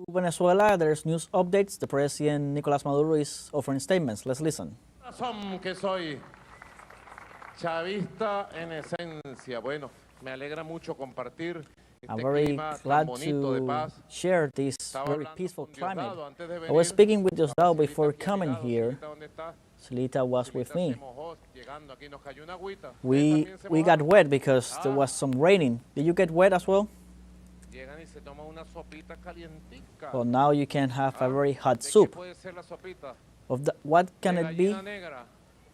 Venezuela, there's news updates. The president Nicolás Maduro is offering statements. Let's listen. Razón que soy chavista en esencia. Bueno, me alegra mucho compartir I'm este very clima tan glad bonito de to paz. share this Estaba very hablando peaceful con climate. Diosdado antes de I was venir. speaking with Diosdado Silita before aquí ha coming llegado. here. Silita, ¿dónde está? Silita was with Silita me. se mojó llegando. Aquí nos cayó una agüita. We También se got mojaron. wet because there was some raining. Did you get wet as well? Llegan y se toman una sopita calientica. Well, now you can have a very hot ¿De qué soup. puede ser la sopita? What can De it be? gallina negra.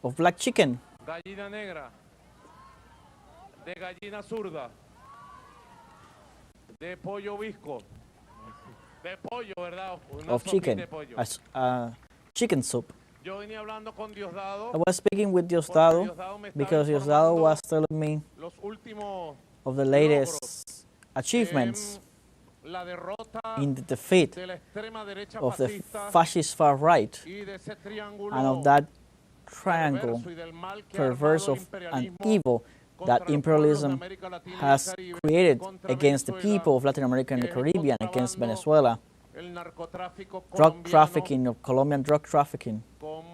Of black chicken. Gallina negra. De gallina zurda. De pollo visco. De pollo, ¿verdad? Una Of sopita chicken. de pollo. Chicken soup. Yo venía hablando con Diosdado. I was speaking with Diosdado because Diosdado was telling me Los últimos of the latest achievements la derrota in the defeat de la extrema derecha of the fascista fascist far right y de ese triángulo and of that triangle perverso y del mal que ha perverse armado el of an imperialismo evil contra that los imperialism pueblos de América Latina y el has Caribe, created contra against the Venezuela, people of Latin America and the que es el Caribbean, against contrabando, Venezuela, el narcotráfico drug colombiano trafficking, of Colombian drug trafficking, con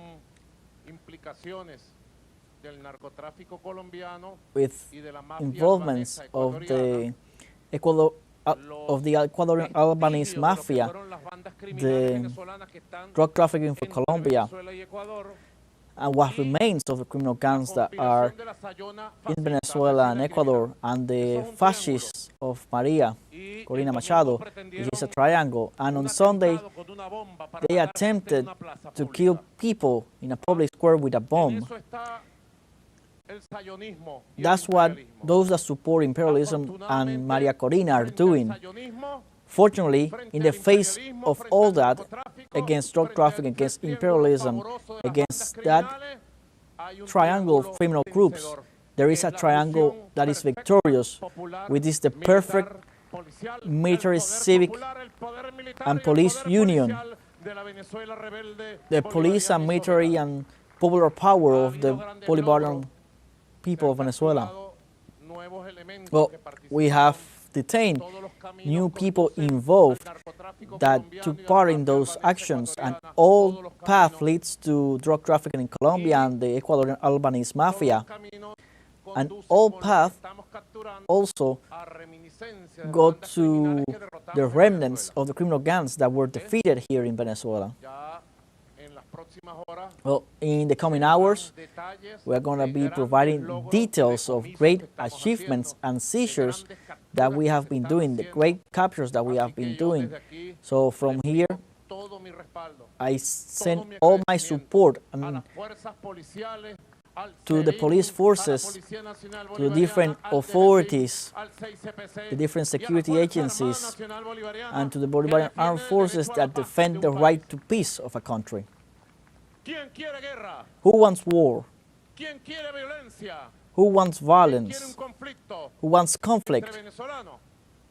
implicaciones del narcotráfico colombiano with y de la mafia involvements albanesa of ecuatoriana, the Ecuadorian Albanese vestigios de lo que mafia, fueron las bandas criminales the venezolanas que están drug trafficking for entre Colombia, Venezuela y Ecuador, and what remains of the criminal gangs that are conspiración de la Sayona in fascista, Venezuela and asesina Ecuador, criminal. and Eso the es un fascists of Maria Y Corina el Machado, domingo which is a pretendieron triangle, and un on Sunday atentado con una bomba para they matar gente en attempted una plaza to pública. kill people in a public square with a En bomb. eso está el sayonismo y el That's what imperialismo. those that support imperialism and Maria Corina are Frente al doing. sayonismo, Fortunately, frente in al the face imperialismo, of frente all al that, narcotráfico, against drug frente trafficking, al against triángulo imperialism, pavoroso de las against bandas that criminales, hay un triangle of triángulo criminal groups, vencedor, there que is es a la triangle fusión that is perfecta, victorious, popular, which is the militar, perfect policial, military, el poder civic, popular, el poder militar and y el police poder union, policial de la Venezuela rebelde, the police and bolivariana y military soberana. and popular power Ha of the habido grandes Bolivarian logros. people of Se han Venezuela. capturado nuevos elementos Well, que we participaron have detained todos los caminos new people conducen involved al narcotráfico that colombiano took y a la part in mafia those albanesa actions, and ecuatoriana. all Todos los path caminos- leads to drug trafficking in Colombia and the Ecuadorian Albanese todos mafia, los caminos and conducen all con lo que path estamos capturando also a reminiscencia de go las bandas to criminales que derrotamos the en remnants Venezuela. of the criminal gangs that were defeated here in Venezuela. Ya en las próximas horas Well, in the coming se darán hours, detalles we are going to de be grandes providing logros, details of decomisos great que estamos achievements haciendo, and de seizures grandes that capturas we que have se been están doing, the haciendo. great captures that we Así have que been yo doing. desde aquí So from le here, envío todo mi respaldo, I todo send mi all my agradecimiento support a and las fuerzas policiales, al to the SEBIN, police a la forces, Policía Nacional to the Bolivariana, different al authorities, al 6CPC, the different y a la security Fuerza Armada agencies, Nacional Bolivariana, and to the que Bolivarian defienden armed el forces derecho a la that paz defend de the un right país. to peace of a country. ¿Quién quiere guerra? Who wants war? ¿Quién quiere violencia? Who wants ¿Quién quiere un violence? conflicto Who wants entre conflict venezolanos?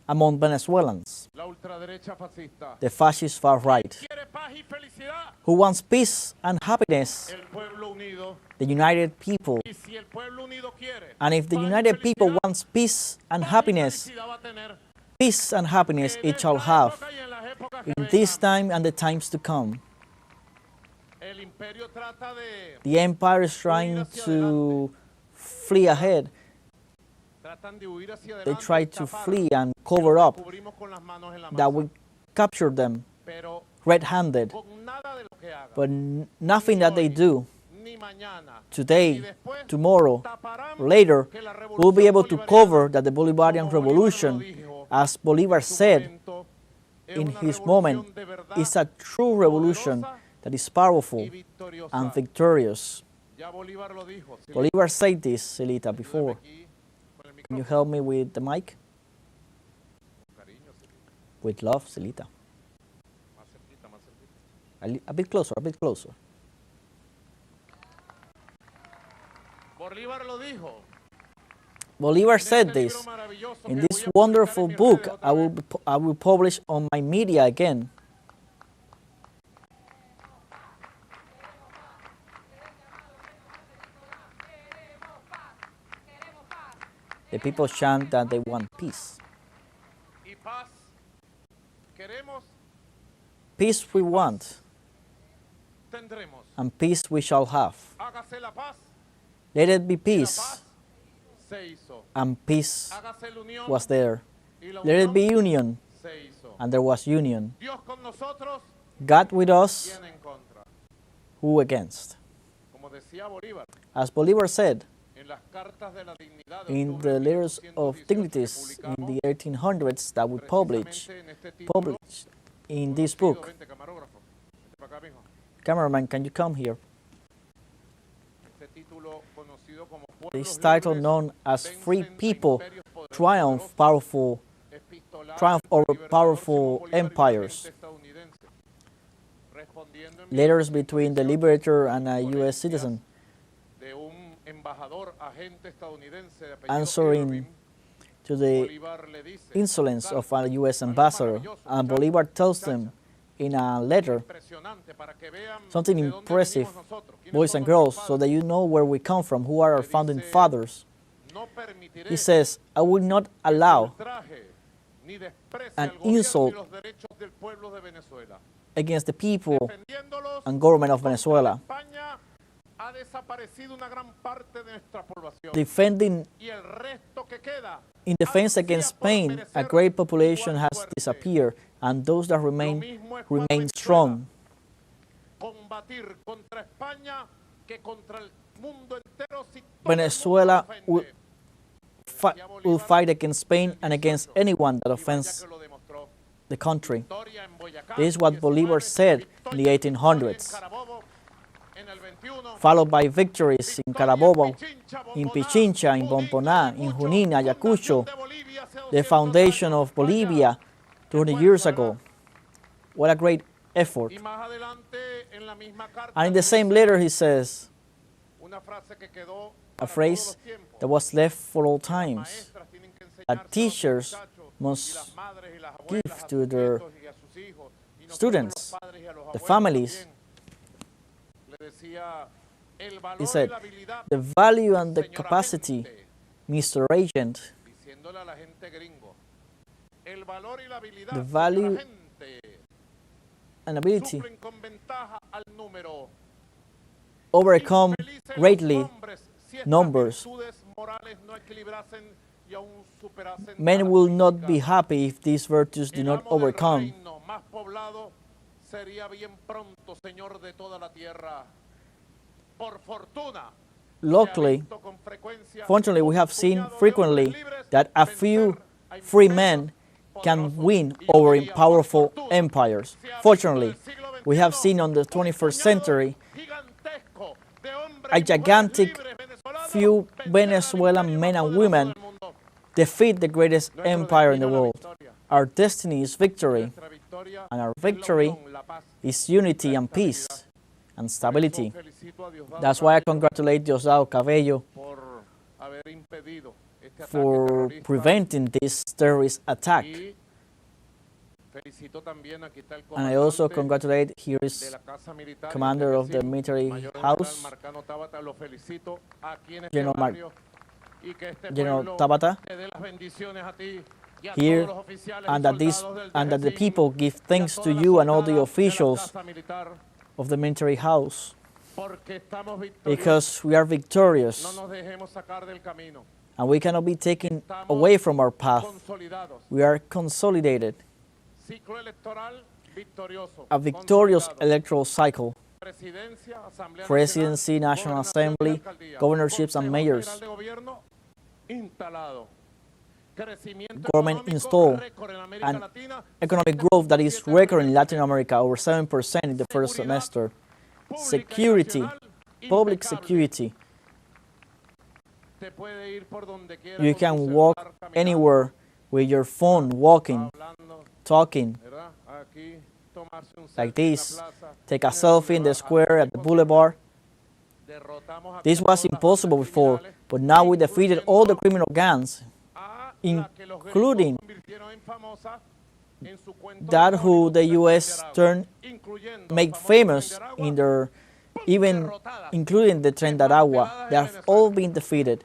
among Venezuelans? La ultraderecha fascista. The fascist far right. ¿Quiere paz y felicidad? Who wants peace and happiness? El pueblo unido. The united people. Y si el pueblo unido quiere And if the paz y united people felicidad, wants peace and paz y happiness, felicidad va a tener. peace and happiness En it shall esta have época y en las épocas que in this vengan, time and the times to come. el imperio trata de The empire is trying to flee ahead. tratan de huir hacia They adelante, try to escapar, flee and que cover nos up cubrimos con las manos en la that masa. we capture them Pero red-handed. con nada de lo que hagan, But nothing that they do ni mañana, ni today, después, tomorrow, taparán later, que la we'll be revolución able to bolivariana, cover that the Bolivarian como Bolívar lo revolution, dijo as Bolivar en su said momento, es in una his revolución moment, de verdad is a true revolution poderosa that is y powerful victoriosa. and victorious. Ya Bolívar lo dijo. Silita, Bolivar said this, Celita, ayúdame before. aquí con el Can you micrófono. help me with the mic? Cariño, Silita. With love, Celita. Más cerquita, más cerquita. A bit closer, a bit closer. Bolívar lo dijo. Bolivar En said este libro this. maravilloso In que this voy a publicar wonderful en mis book, redes I otra vez, I will publish on my media again. The people chant that they want peace. y paz. Queremos peace we want, tendremos. and peace we shall have. Hágase la paz, Let it be y la peace, paz se hizo. and peace Hágase la unión, was there. y la Let it unión be union, se hizo. and there was union. Dios con nosotros, God with us, ¿quién en contra? who against? Como decía Bolívar, As Bolivar said en las cartas de la dignidad de in octubre the de letters of 1818 dignities que in the publicamos, 1800s that we published precisamente en este título, in this conocido, book. vente, camarógrafo, vente pa' acá, mijo. Cameraman, can you come here? Este título conocido como Pueblos This title Libres known as Free vencen a People imperios poderosos, Triumph triumph over powerful empires. Letters between the liberator and a U.S. citizen, de un embajador agente estadounidense de apellido answering Irving, to the Bolívar le dice, insolence of a U.S. ambassador, and Bolivar tells them in a letter impresionante para que vean something de dónde impressive, venimos nosotros, quiénes boys son and girls, nuestros so that padres. you know where we come from, who are our founding dice, fathers. No permitiré He says, I will not allow ultraje ni desprecie an al gobierno insult ni los derechos del pueblo de Venezuela. against the people Defendiéndolos and government of Venezuela, España ha desaparecido una gran parte de nuestra población defending y el resto que queda in defense against Spain. A great population has disappeared, and those that lo remain mismo es cuando remain strong. combatir contra España que contra el mundo entero si todo Venezuela el mundo ofende. will fight against Spain and against anyone that Y vaya offends que lo demostró. the country. Victoria en Boyacá, This is what 19, Bolivar said in the victoria 1800s, en Carabobo, en el 21, followed by victories in victoria Carabobo, in Pichincha, Pichincha, in Junín, Bomboná, in Ayacucho, Junín, Ayacucho, fundación de Bolivia hace the 200 foundation años. of Bolivia 200 years ago. What a great effort. Y más adelante, en la misma carta, And in the same letter he says una frase que quedó a para todos phrase los tiempos. that was left for all times. Maestras tienen que enseñarse That a los teachers muchachos, y must las madres y las abuelas, give a to sus their nietos y a sus hijos, y nosotros students, los padres y a los the abuelos families. también. Le decía, el valor He y said, la habilidad, the value and the señor capacity, agente, Mr. Agent, diciéndole a la gente gringo, el valor y la habilidad, the señor value agente, and ability suplen con ventaja al número. overcome Infelices los greatly hombres, si estas numbers. virtudes morales no equilibrasen y aún superasen a Men las will not físicas. be happy if these virtues do El not amo del overcome. reino más poblado sería bien pronto señor de toda la tierra. Por fortuna, Luckily, se ha visto con frecuencia fortunately, we have un seen puñado de frequently hombres libres that a vencer few a free imperios men can poderosos. win Y yo over diría, por powerful fortuna, empires. se ha visto Fortunately, en el siglo we have XXI seen on the un 21st puñado century gigantesco de hombres a y mujeres gigantic libres venezolanos few vencer al Venezuelan imperio men más and poderoso women del mundo. defeat the greatest Nuestro empire in the destino es la world. victoria. Our destiny is victory, Nuestra victoria and our es la victory unión, la paz, is unity la and peace estabilidad. and Por stability. eso felicito a Diosdado That's why I Cabello congratulate Diosdado Cabello por haber impedido este ataque for terrorista. preventing this terrorist attack. Y felicito también, aquí está el And I also comandante congratulate, here de is la Casa Militar y commander of the vecino, military Mayor house, General Marcano Tabata, lo felicito aquí en este General barrio y que este General pueblo Tabata, te dé las bendiciones a ti y a here, todos los oficiales and y that soldados del the DGCIN, people give y a thanks to todas las you and all the soldadas de la officials Casa Militar, of the military house, porque estamos victoriosos. because we are No victorious nos dejemos sacar del camino. and we cannot be taken Estamos away from our path. consolidados. We are consolidated, Ciclo electoral victorioso. a victorious consolidado. electoral cycle. Presidencia, Asamblea Presidency, National Nacional, Assembly, gobernación y alcaldía. governorships and Consejo mayors. Federal de Gobierno instalado. Crecimiento Government económico installed, récord en América and Latina, economic growth that is 7.7% record in Latin America, over 7% in the first Seguridad semester. pública y Security, nacional public impecable. security. Te puede ir por donde quiera You con tu can celular, walk caminando, anywhere with your phone, walking, hablando, talking, ¿verdad? Aquí, tomarse un like selfie en la this. plaza, Take a en el selfie in the boulevard. square, at the boulevard. Derrotamos a This was todas las impossible bandas before, criminales, but now we defeated all the incluyendo criminal gangs, a la que los gringos including convirtieron en famosa en su cuento that de who the Hollywood, U.S. Nicaragua, turned, incluyendo made famosos famous Nicaragua, in their, even derrotadas, including the Tren de Aragua. They have all been defeated.